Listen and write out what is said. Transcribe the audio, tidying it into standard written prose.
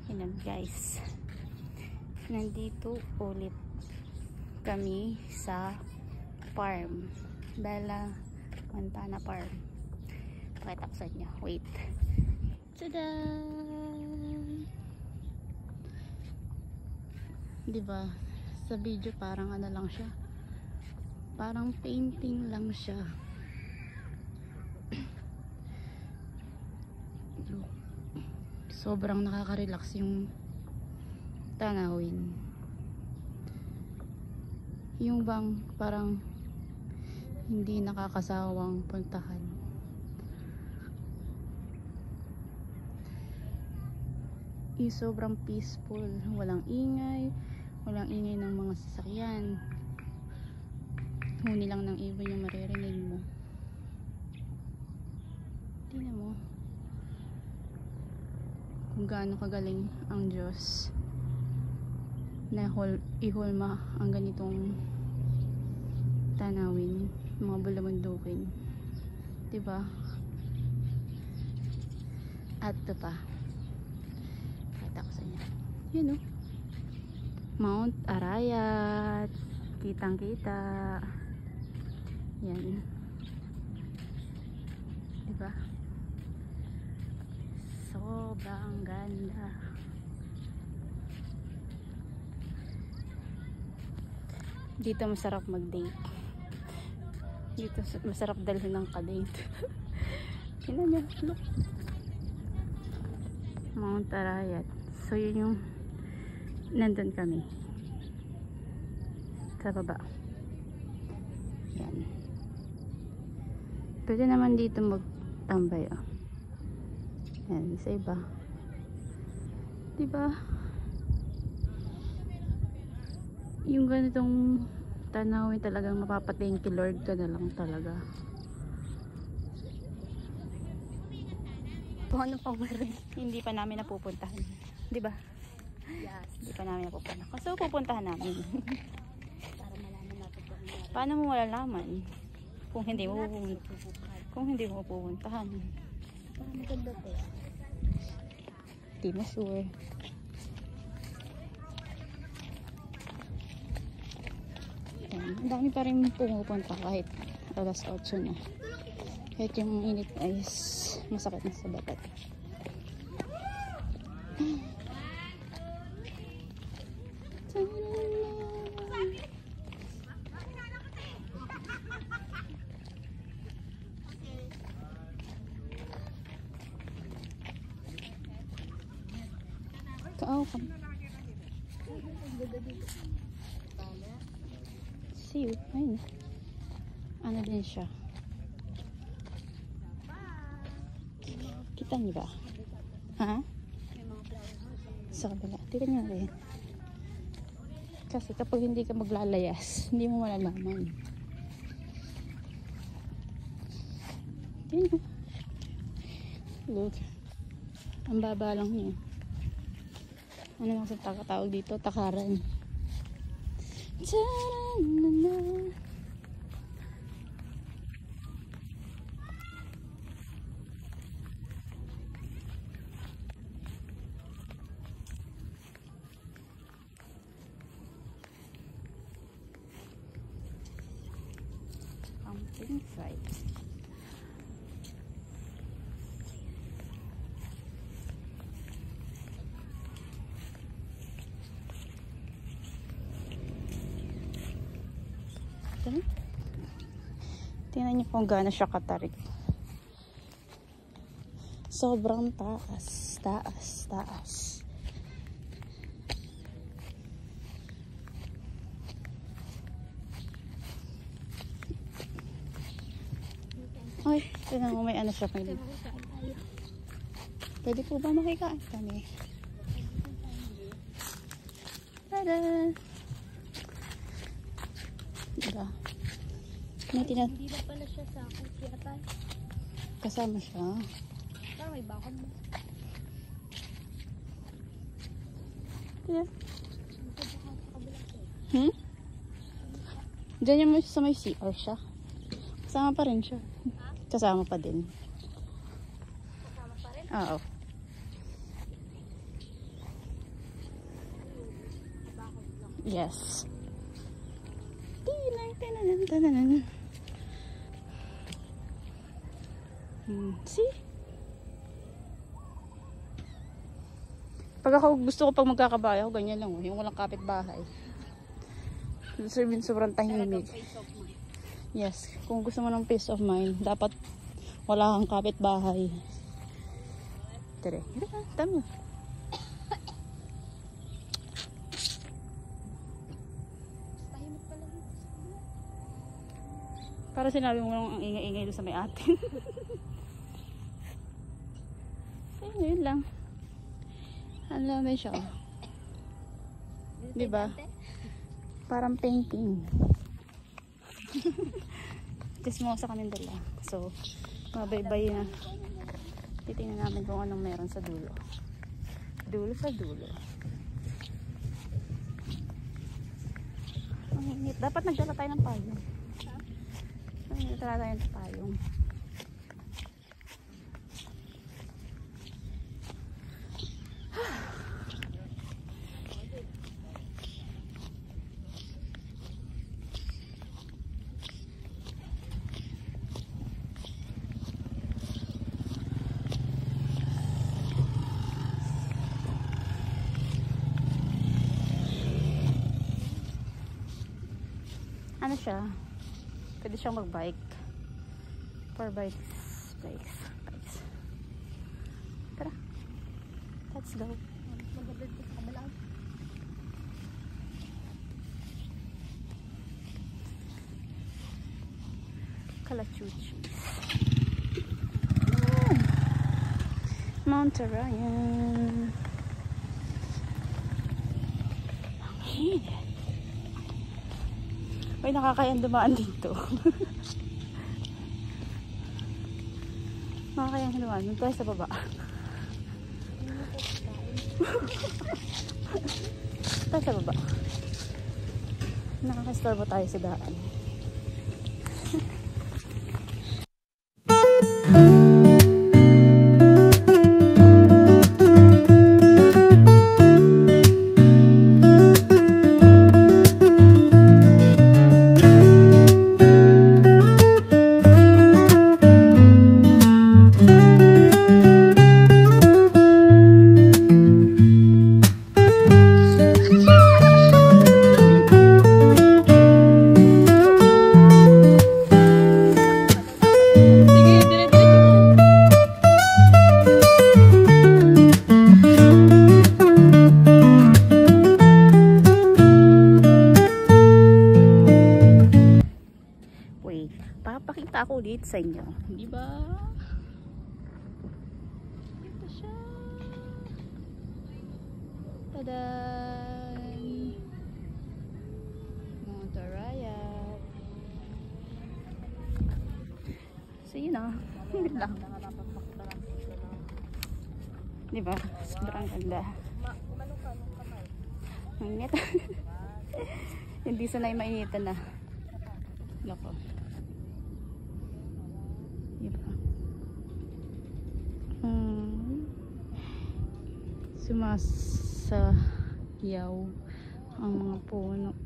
Yan guys, nandito ulit kami sa farm, Bella Montana Farm. Pakita ko sa inyo, wait. Tada! Diba sa video parang ano lang siya, parang painting lang siya. Sobrang nakaka-relax yung tanawin. Yung bang parang hindi nakakasawang puntahan. Yung sobrang peaceful, walang ingay ng mga sasakyan. Huni lang ng ibon yung maririnig mo. Tingnan mo kung gaano kagaling ang Diyos na ihulma ang ganitong tanawin, mga bulamundukin, diba? At ito pa, pakita ko sa inyo, yun o, Mount Arayat, kitang kita yan, diba? Sobrang ganda. Dito masarap mag-date. Dito masarap dalhin ng ka-date. Tingnan niyo, look. Mount Arayat. So yun yung nandun kami. Sa baba. Yan. Pwede naman dito magtambay, oh. Yan, sa iba. Diba? Yung ganitong tanawin talagang mapapa-thank you Lord ka na lang talaga. Kung ano pang meron, hindi pa namin napupuntahan. Diba? Yes. Hindi pa namin napupuntahan. So, pupuntahan namin. Para malaman natin kung meron. Paano mo malalaman? Kung hindi mo pupuntahan. Kung hindi mo pupuntahan. Para maganda to. Di mo sure. Ang dami pa rin pumupunta kahit alas 8 na. Kahit yung init ay masakit na sa balat. Kaaw-kam. See you. Ayun. Ano din siya? Kita niyo ba? Ha? Sa kabila. Tignan niyo rin. Kasi kapag hindi ka maglalayas, hindi mo malalaman. Tignan mo. Look. Ang baba lang niya. Ano lang sa tawag dito? Takaran. Ta-da-na-na. Camping site. Tingnan niyo kung gaano siya katarik. Sobrang taas, taas, taas. Ay, tingnan mo, may ano siya. Pwede po ba makikain kami? Tada! Diba? Hindi na pala siya sa kutsiyatan. Kasama siya. Parang may bakod mo. Yeah. Diyan yung sa may CR siya. Kasama pa rin siya. Kasama pa din. Kasama pa rin? Oo. Yes. Tinanan. See? Pag ako gusto ko pag magkakabayo, ganyan lang, yung walang kapitbahay. Sobrang tahimik. Yes, kung gusto mo ng peace of mind, dapat wala kang kapitbahay. Tere, tama. Para sinabi mo lang ang ingay-ingay doon sa may atin. So, yun lang. Ano lang din siya. Diba? Parang painting. Tismosa kaming dala. So, mabaybay na. Titingnan namin kung anong meron sa dulo. Dulo sa dulo. Ang init. Dapat nagdala tayo ng payong. Nagdala tayo ng payong. Ano siya? Pwede siyang mag-bike. For bikes. Tara. Let's go. Calachuchis. Mount Orion. Hangin. Ay, nakakayang dumaan dito. Nakakayang dumaan. Doon tayo sa baba. Tayo sa baba. Nakakastorbo tayo sa daan. Papakita ako ulit sa inyo. Di ba? Ito siya. Tadan! Mount Orion. So yun na. Yun lang. Di ba? Sobrang ganda. Mainit. Hindi sanay mainitan na. Loko. Diba? Sumasayaw ang mga puno.